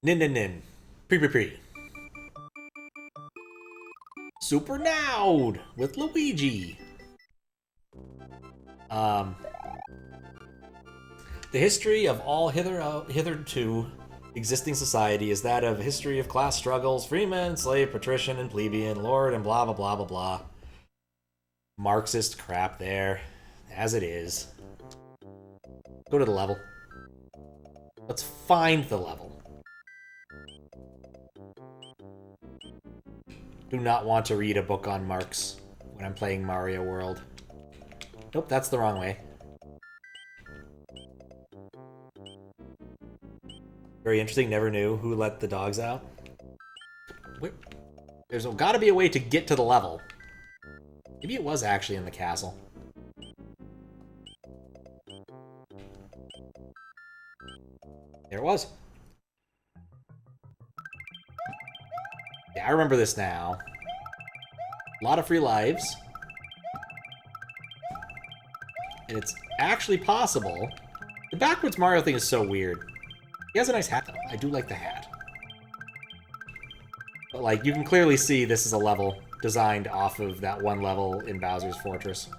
Nin nin nin. Pre pre pre. Super Noud with Luigi. The history of all hitherto existing society is that of history of class struggles, freeman, slave, patrician, and plebeian, lord, and blah blah blah blah blah. Marxist crap there, as it is. Go to the level. Let's find the level. Do not want to read a book on Marx when I'm playing Mario World. Nope, that's the wrong way. Very interesting, never knew who let the dogs out. Wait, there's gotta be a way to get to the level. Maybe it was actually in the castle. There it was. Yeah, I remember this now. A lot of free lives. And it's actually possible. The backwards Mario thing is so weird. He has a nice hat, though. I do like the hat. But, like, you can clearly see this is a level designed off of that one level in Bowser's Fortress.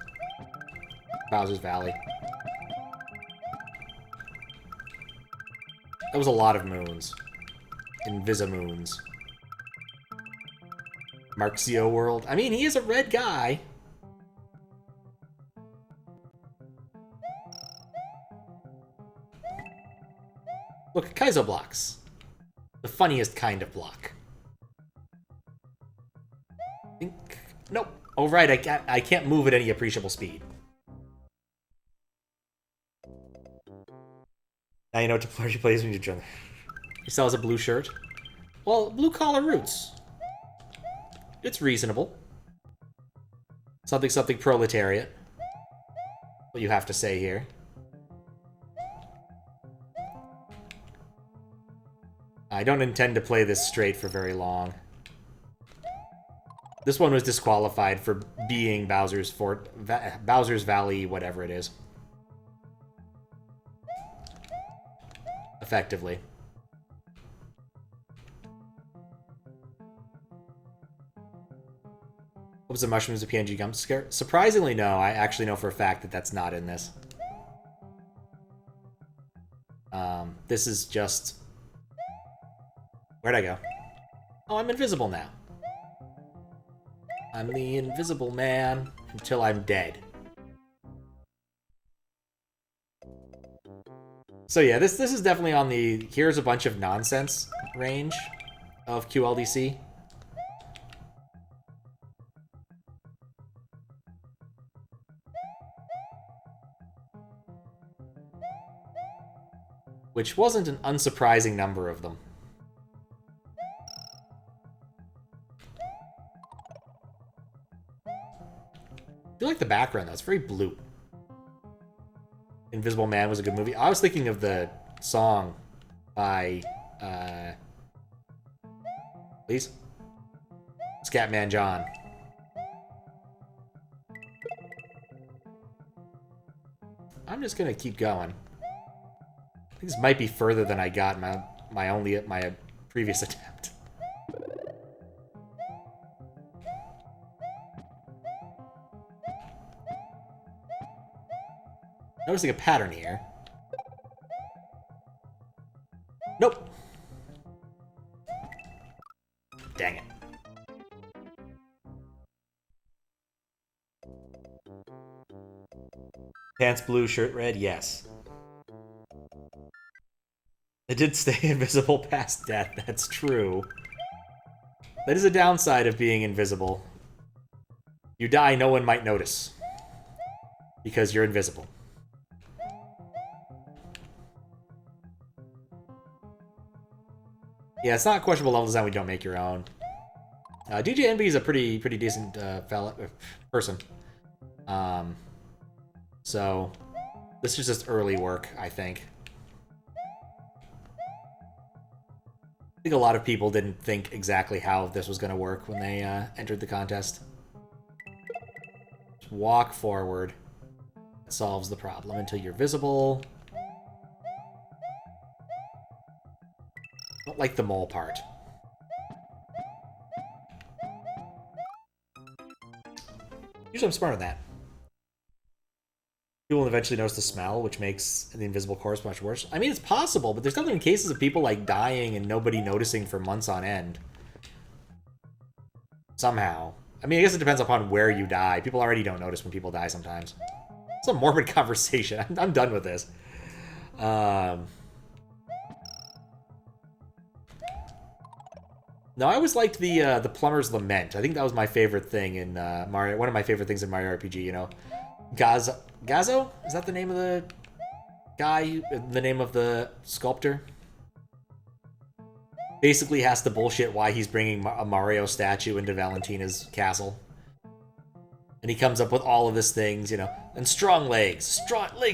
Bowser's Valley. That was a lot of moons. Invisi-moons. Marxio World. I mean, he is a red guy. Look, Kaizo blocks. The funniest kind of block. Think... Nope. Oh, right, I can't move at any appreciable speed. Now you know what to play plays when you join. He sells a blue shirt. Well, blue-collar roots. It's reasonable. Something, something proletariat. What you have to say here. I don't intend to play this straight for very long. This one was disqualified for being Bowser's Valley, whatever it is. Effectively. What was the mushrooms of PNG gum scare? Surprisingly, no. I actually know for a fact that that's not in this. This is just... Where'd I go? Oh, I'm invisible now. I'm the invisible man until I'm dead. So yeah, this is definitely on the here's a bunch of nonsense range of QLDC. Which wasn't an unsurprising number of them. I do like the background though, it's very blue. Invisible Man was a good movie. I was thinking of the song by, please? Scatman John. I'm just gonna keep going. I think this might be further than I got my previous attempt. Noticing a pattern here. Nope. Dang it. Pants blue, shirt red, yes. It did stay invisible past death, that's true. That is a downside of being invisible. You die, no one might notice. Because you're invisible. Yeah, it's not questionable level design. We don't make your own. djEnby is a pretty decent person. So this is just early work, I think. I think a lot of people didn't think exactly how this was going to work when they entered the contest. Just walk forward. It solves the problem until you're visible. Oh, don't like the mole part. Usually I'm smart on that. People will eventually notice the smell, which makes the invisible corpse much worse. I mean, it's possible, but there's definitely been cases of people, like, dying and nobody noticing for months on end. Somehow. I mean, I guess it depends upon where you die. People already don't notice when people die sometimes. It's a morbid conversation. I'm done with this. No, I always liked the Plumber's Lament. I think that was my favorite thing in Mario. One of my favorite things in Mario RPG, you know. Gazo? Is that the name of the guy? The name of the sculptor? Basically has to bullshit why he's bringing a Mario statue into Valentina's castle. And he comes up with all of his things, you know. And strong legs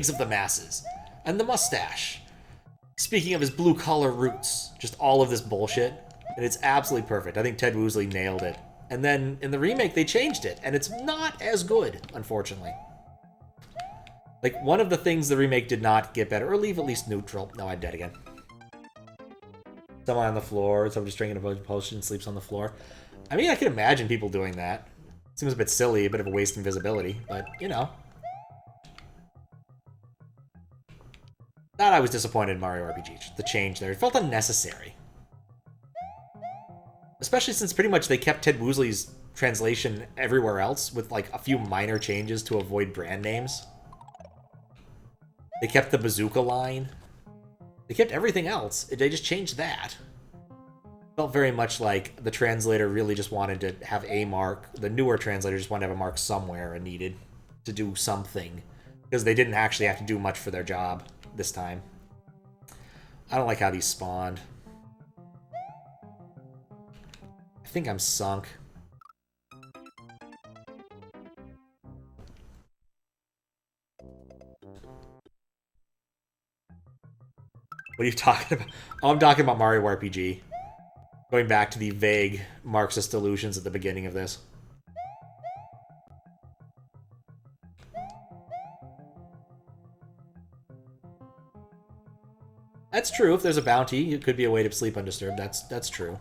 of the masses. And the mustache. Speaking of his blue-collar roots. Just all of this bullshit. And it's absolutely perfect. I think Ted Woosley nailed it. And then in the remake, they changed it. And it's not as good, unfortunately. Like, one of the things the remake did not get better, or leave at least neutral. No, I'm dead again. Someone on the floor, someone just drinking a potion, sleeps on the floor. I mean, I can imagine people doing that. Seems a bit silly, a bit of a waste of invisibility, but, you know. That I was disappointed in Mario RPG. The change there. It felt unnecessary. Especially since pretty much they kept Ted Woosley's translation everywhere else with, like, a few minor changes to avoid brand names. They kept the bazooka line. They kept everything else. They just changed that. Felt very much like the translator really just wanted to have a mark. The newer translator just wanted to have a mark somewhere and needed to do something. Because they didn't actually have to do much for their job this time. I don't like how these spawned. I think I'm sunk. What are you talking about? Oh, I'm talking about Mario RPG. Going back to the vague Marxist illusions at the beginning of this. That's true. If there's a bounty, it could be a way to sleep undisturbed. That's true.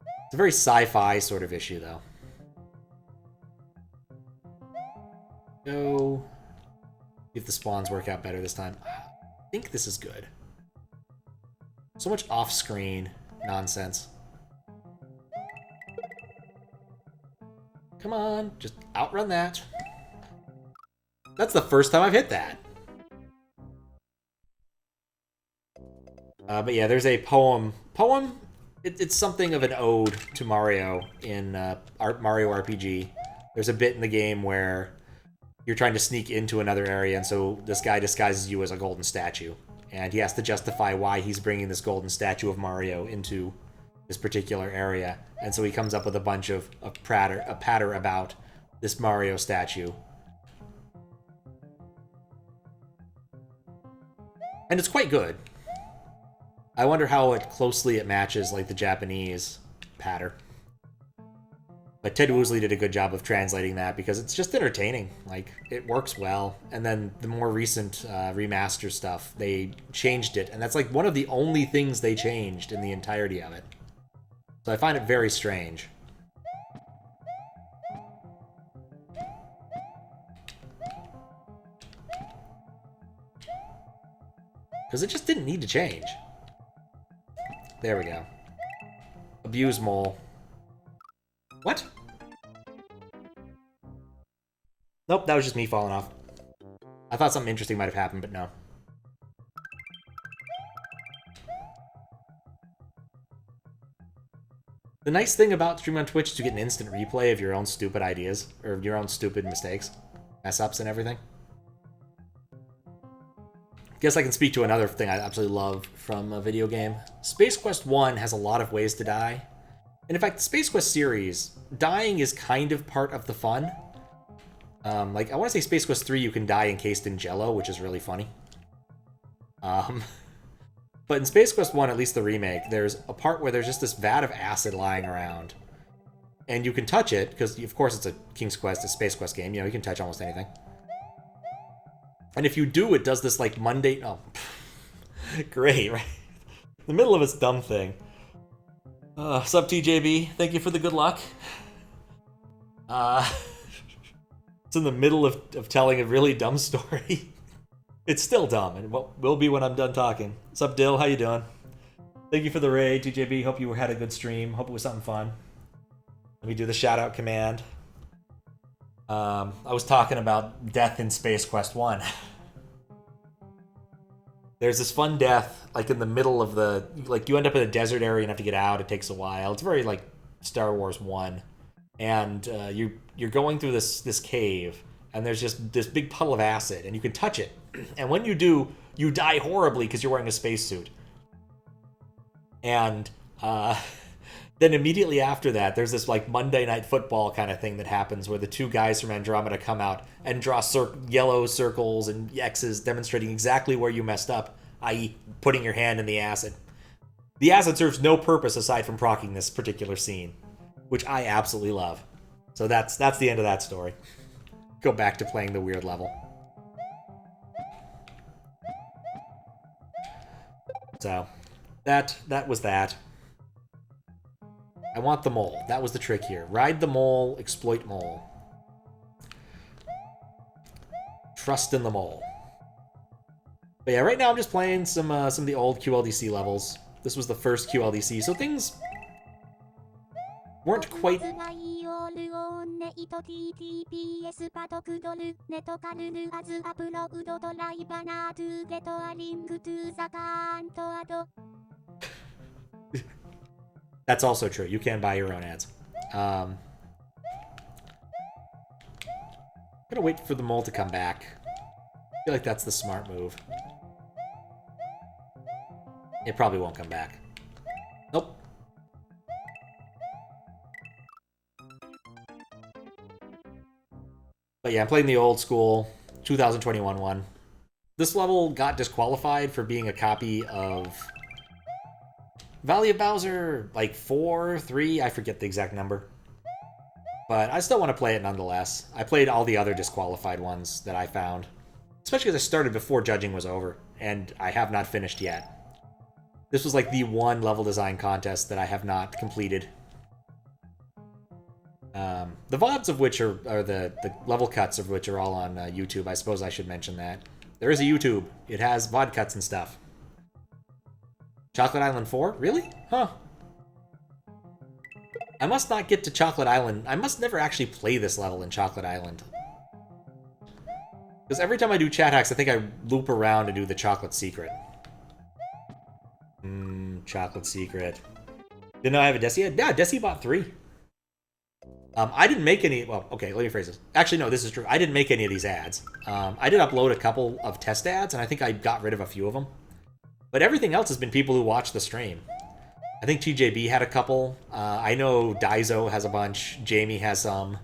It's a very sci-fi sort of issue, though. Go. See if the spawns work out better this time. I think this is good. So much off-screen nonsense. Come on, just outrun that. That's the first time I've hit that. But yeah, there's a poem. It's something of an ode to Mario in Mario RPG. There's a bit in the game where you're trying to sneak into another area, and so this guy disguises you as a golden statue. And he has to justify why he's bringing this golden statue of Mario into this particular area. And so he comes up with a bunch of patter about this Mario statue. And it's quite good. I wonder how closely it matches, like, the Japanese patter. But Ted Woosley did a good job of translating that because it's just entertaining. Like, it works well. And then the more recent remaster stuff, they changed it. And that's, like, one of the only things they changed in the entirety of it. So I find it very strange. Because it just didn't need to change. There we go. Abuse mole. What? Nope, that was just me falling off. I thought something interesting might have happened, but no. The nice thing about streaming on Twitch is you get an instant replay of your own stupid ideas, or your own stupid mistakes, mess-ups and everything. Guess I can speak to another thing I absolutely love from a video game. Space Quest 1 has a lot of ways to die. And in fact, the Space Quest series, dying is kind of part of the fun. Like, I want to say Space Quest 3, you can die encased in Jello, which is really funny. But in Space Quest 1, at least the remake, there's a part where there's just this vat of acid lying around. And you can touch it, because of course it's a King's Quest, a Space Quest game, you know, you can touch almost anything. And if you do, it does this, like, mundane... Oh, great, right? The middle of its dumb thing. Sup, TJB? Thank you for the good luck. It's in the middle of telling a really dumb story. It's still dumb, and will be when I'm done talking. Sup, Dill? How you doing? Thank you for the raid, TJB. Hope you had a good stream. Hope it was something fun. Let me do the shout-out command. I was talking about death in Space Quest 1. There's this fun death, like in the middle of the... Like, you end up in a desert area and have to get out. It takes a while. It's very, like, Star Wars 1. And you're going through this cave, and there's just this big puddle of acid, and you can touch it. And when you do, you die horribly because you're wearing a spacesuit. And then immediately after that, there's this, like, Monday Night Football kind of thing that happens where the two guys from Andromeda come out and draw yellow circles and X's demonstrating exactly where you messed up, i.e. putting your hand in the acid. The acid serves no purpose aside from proccing this particular scene, which I absolutely love. So that's the end of that story. Go back to playing the weird level. So, that was that. I want the mole. That was the trick here. Ride the mole, exploit mole. Trust in the mole. But yeah, right now I'm just playing some of the old QLDC levels. This was the first QLDC, so things weren't quite... That's also true. You can buy your own ads. I'm gonna wait for the mole to come back. I feel like that's the smart move. It probably won't come back. Nope. But yeah, I'm playing the old school 2021 one. This level got disqualified for being a copy of Valley of Bowser, like 4, 3, I forget the exact number. But I still want to play it nonetheless. I played all the other disqualified ones that I found. Especially because I started before judging was over, and I have not finished yet. This was like the one level design contest that I have not completed. The VODs of which are the level cuts of which are all on YouTube. I suppose I should mention that. There is a YouTube. It has VOD cuts and stuff. Chocolate Island 4? Really? Huh. I must not get to Chocolate Island. I must never actually play this level in Chocolate Island. Because every time I do chat hacks, I think I loop around and do the Chocolate Secret. Chocolate Secret. Didn't know I have a Desi yet? Yeah, Desi bought 3. I didn't make any... Well, okay, let me phrase this. Actually, no, this is true. I didn't make any of these ads. I did upload a couple of test ads, and I think I got rid of a few of them. But everything else has been people who watch the stream. I think TJB had a couple. I know Daizo has a bunch. Jamie has some.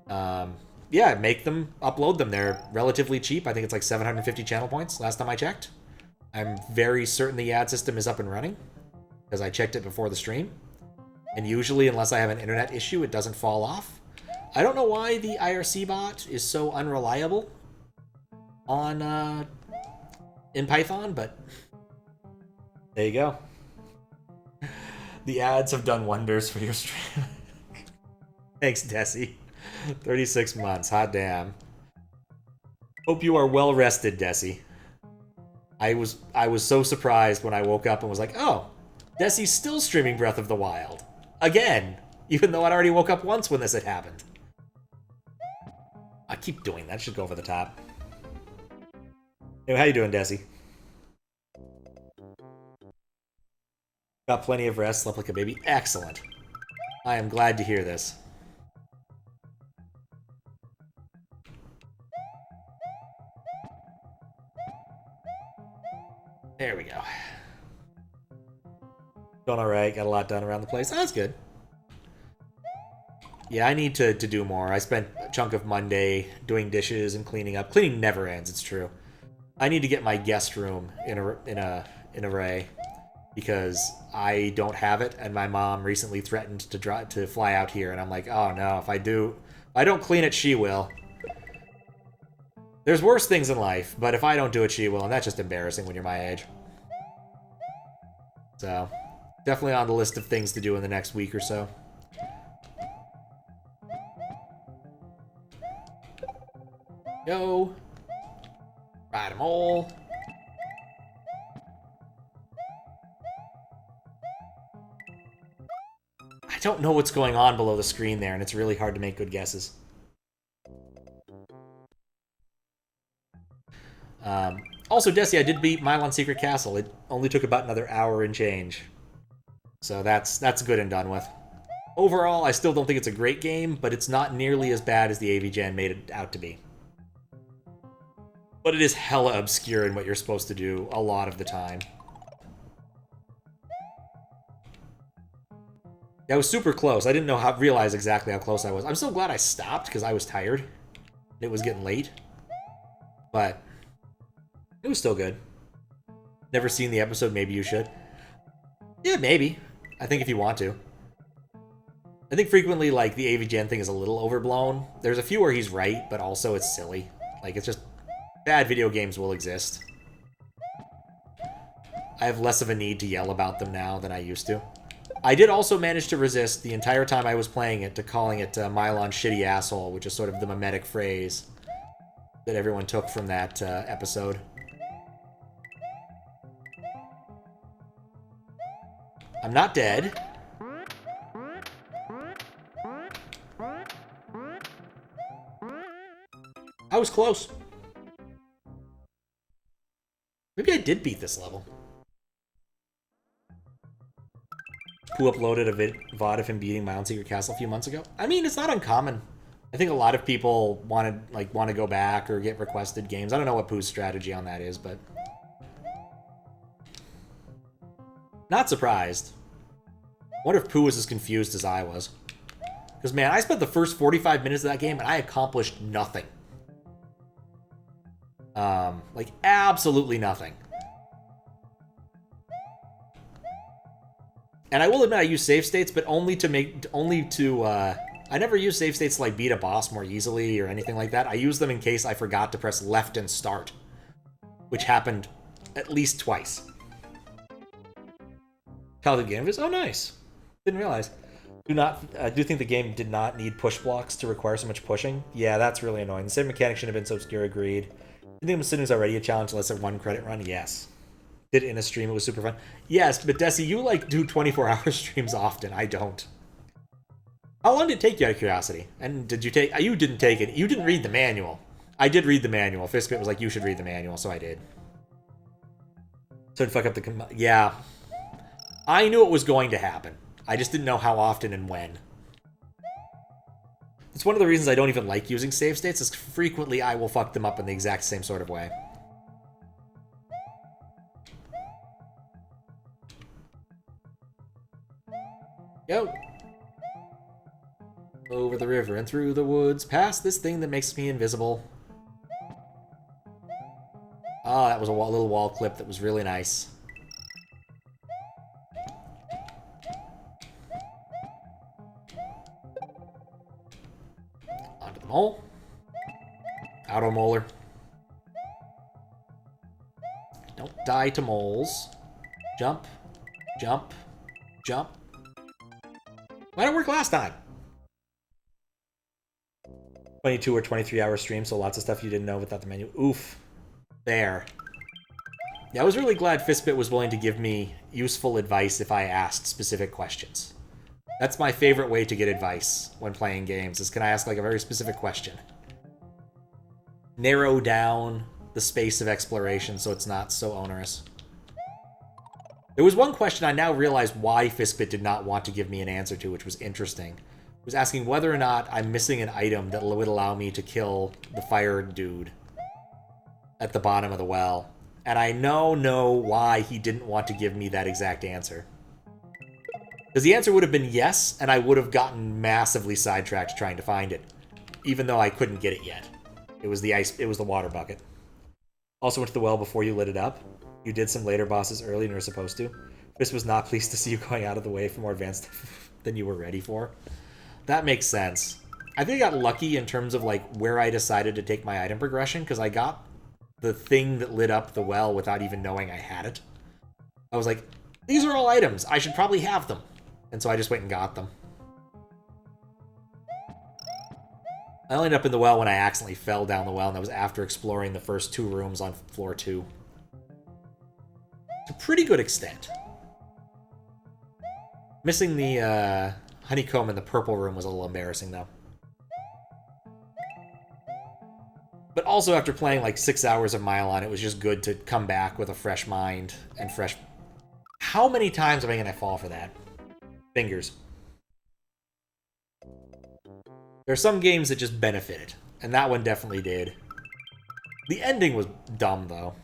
Yeah, make them, upload them. They're relatively cheap. I think it's like 750 channel points last time I checked. I'm very certain the ad system is up and running because I checked it before the stream. And usually, unless I have an internet issue, it doesn't fall off. I don't know why the IRC bot is so unreliable on in Python, but there you go. The ads have done wonders for your stream. Thanks, Desi. 36 months, hot damn. Hope you are well rested, Desi. I was so surprised when I woke up and was like, oh, Desi's still streaming Breath of the Wild. Again, even though I'd already woke up once when this had happened. I keep doing that, should go over the top. Hey, how you doing, Desi? Got plenty of rest, slept like a baby. Excellent. I am glad to hear this. There we go. Doing alright, got a lot done around the place. Oh, that's good. Yeah, I need to do more. I spent a chunk of Monday doing dishes and cleaning up. Cleaning never ends, it's true. I need to get my guest room in array because I don't have it, and my mom recently threatened to fly out here, and I'm like, oh no, if I don't clean it, she will. There's worse things in life, but if I don't do it, she will, and that's just embarrassing when you're my age. So, definitely on the list of things to do in the next week or so. Go. Ride them all. I don't know what's going on below the screen there, and it's really hard to make good guesses. Also, Desi, I did beat Mylon Secret Castle. It only took about another hour and change. So that's good and done with. Overall, I still don't think it's a great game, but it's not nearly as bad as the AVGen made it out to be. But it is hella obscure in what you're supposed to do a lot of the time. That was super close. I didn't realize exactly how close I was. I'm so glad I stopped because I was tired. It was getting late. But it was still good. Never seen the episode, maybe you should. Yeah, maybe. I think if you want to. I think frequently, like, the AVGen thing is a little overblown. There's a few where he's right, but also it's silly. Like, it's just... bad video games will exist. I have less of a need to yell about them now than I used to. I did also manage to resist the entire time I was playing it to calling it Mylon Shitty Asshole, which is sort of the mimetic phrase that everyone took from that episode. I'm not dead. I was close. Maybe I did beat this level. Who uploaded a VOD of him beating Mylon Secret Castle a few months ago? I mean, it's not uncommon. I think a lot of people want to go back or get requested games. I don't know what Pooh's strategy on that is, but... not surprised. I wonder if Pooh was as confused as I was. Because, man, I spent the first 45 minutes of that game and I accomplished nothing. Like, absolutely nothing. And I will admit I use save states, but I never use save states to, like, beat a boss more easily or anything like that. I use them in case I forgot to press left and start, which happened at least twice. How the game is? Oh, nice. Didn't realize. Do think the game did not need push blocks to require so much pushing. Yeah, that's really annoying. The same mechanic shouldn't have been so obscure, agreed. I think Masunu's already a challenge unless it's one credit run. Yes. Did it in a stream, it was super fun. Yes, but Desi, you like do 24-hour streams often. I don't. How long did it take you out of curiosity? And did you take... you didn't take it. You didn't read the manual. I did read the manual. Fistbit was like, you should read the manual, so I did. So I'd fuck up the... yeah. I knew it was going to happen. I just didn't know how often and when. It's one of the reasons I don't even like using save states, is frequently I will fuck them up in the exact same sort of way. Go! Over the river and through the woods, past this thing that makes me invisible. Ah, that was a little wall clip that was really nice. Onto the mole. Auto molar. Don't die to moles. Jump. Jump. Jump. Why didn't it work last time? 22 or 23 hour stream, so lots of stuff you didn't know without the menu. Oof. There. Yeah, I was really glad Fistbit was willing to give me useful advice if I asked specific questions. That's my favorite way to get advice when playing games, is can I ask like a very specific question? Narrow down the space of exploration so it's not so onerous. There was one question I now realize why Fistbit did not want to give me an answer to, which was interesting. It was asking whether or not I'm missing an item that would allow me to kill the fire dude at the bottom of the well. And I now know why he didn't want to give me that exact answer. Because the answer would have been yes, and I would have gotten massively sidetracked trying to find it. Even though I couldn't get it yet. It was the water bucket. Also went to the well before you lit it up. You did some later bosses early and you were supposed to. Chris was not pleased to see you going out of the way for more advanced than you were ready for. That makes sense. I think I got lucky in terms of like where I decided to take my item progression, because I got the thing that lit up the well without even knowing I had it. I was like, These are all items. I should probably have them. And so I just went and got them. I only ended up in the well when I accidentally fell down the well, and that was after exploring the first 2 rooms on floor 2. To a pretty good extent. Missing the honeycomb in the purple room was a little embarrassing, though. But also, after playing like 6 hours of Milon, it was just good to come back with a fresh mind and fresh... How many times am I going to fall for that? Fingers. There are some games that just benefited, and that one definitely did. The ending was dumb, though.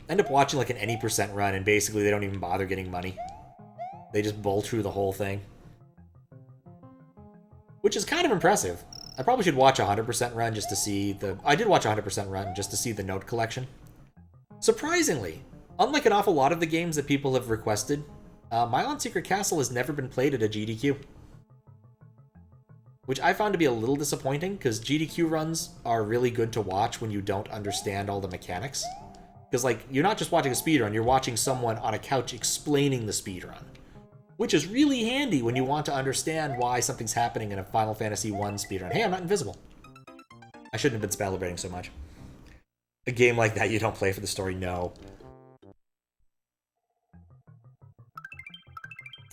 End up watching like an any % run, and basically they don't even bother getting money. They just bowl through the whole thing. Which is kind of impressive. I probably should watch a 100% run just to see the... I did watch a 100% run just to see the note collection. Surprisingly, unlike an awful lot of the games that people have requested, Milon Secret Castle has never been played at a GDQ. Which I found to be a little disappointing, because GDQ runs are really good to watch when you don't understand all the mechanics. Because, like, you're not just watching a speedrun, you're watching someone on a couch explaining the speedrun. Which is really handy when you want to understand why something's happening in a Final Fantasy 1 speedrun. Hey, I'm not invisible. I shouldn't have been celebrating so much. A game like that you don't play for the story, no.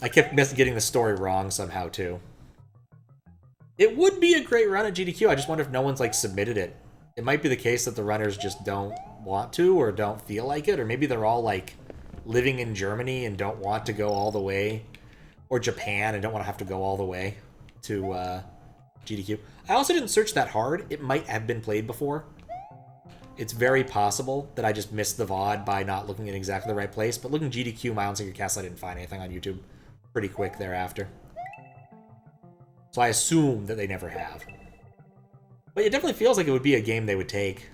I kept getting the story wrong somehow, too. It would be a great run at GDQ, I just wonder if no one's, like, submitted it. It might be the case that the runners just don't want to, or don't feel like it, or maybe they're all, like, living in Germany and don't want to go all the way, or Japan and don't want to have to go all the way to GDQ. I also didn't search that hard. It might have been played before. It's very possible that I just missed the VOD by not looking in exactly the right place, but looking GDQ Milon Secret Castle, I didn't find anything on YouTube pretty quick thereafter. So I assume that they never have. But it definitely feels like it would be a game they would take.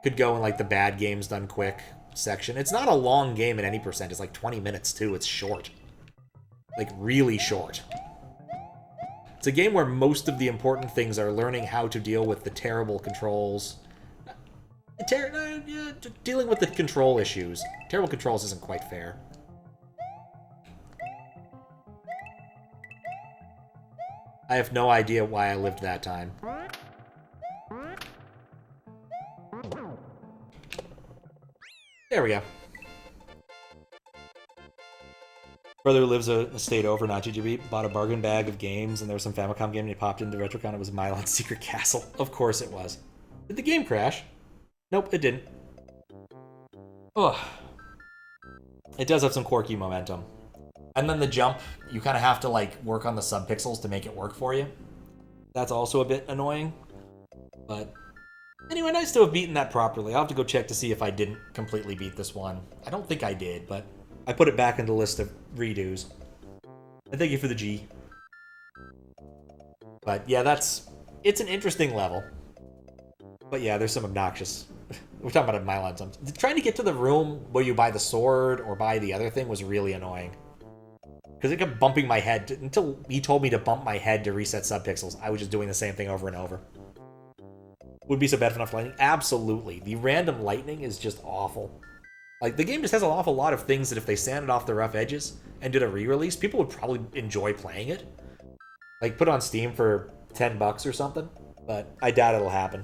Could go in like the bad games done quick section. It's not a long game at any %. It's like 20 minutes too. It's short. Like really short. It's a game where most of the important things are learning how to deal with the terrible controls. Dealing with the control issues. Terrible controls isn't quite fair. I have no idea why I lived that time. There we go. Brother who lives a state over, not djEnby, bought a bargain bag of games, and there was some Famicom game, and he popped into Retrocon. It was Milon Secret Castle. Of course it was. Did the game crash? Nope, it didn't. Ugh. It does have some quirky momentum. And then the jump, you kind of have to, like, work on the subpixels to make it work for you. That's also a bit annoying. But anyway, nice to have beaten that properly. I'll have to go check to see if I didn't completely beat this one. I don't think I did, but I put it back in the list of redos. And thank you for the G. But yeah, it's an interesting level. But yeah, there's some obnoxious... We're talking about a Milon. Trying to get to the room where you buy the sword or buy the other thing was really annoying. Because it kept bumping my head until he told me to bump my head to reset subpixels. I was just doing the same thing over and over. Would be so bad for enough lightning? Absolutely. The random lightning is just awful. Like, the game just has an awful lot of things that if they sanded off the rough edges and did a re-release, people would probably enjoy playing it. Like, put it on Steam for $10 or something. But I doubt it'll happen.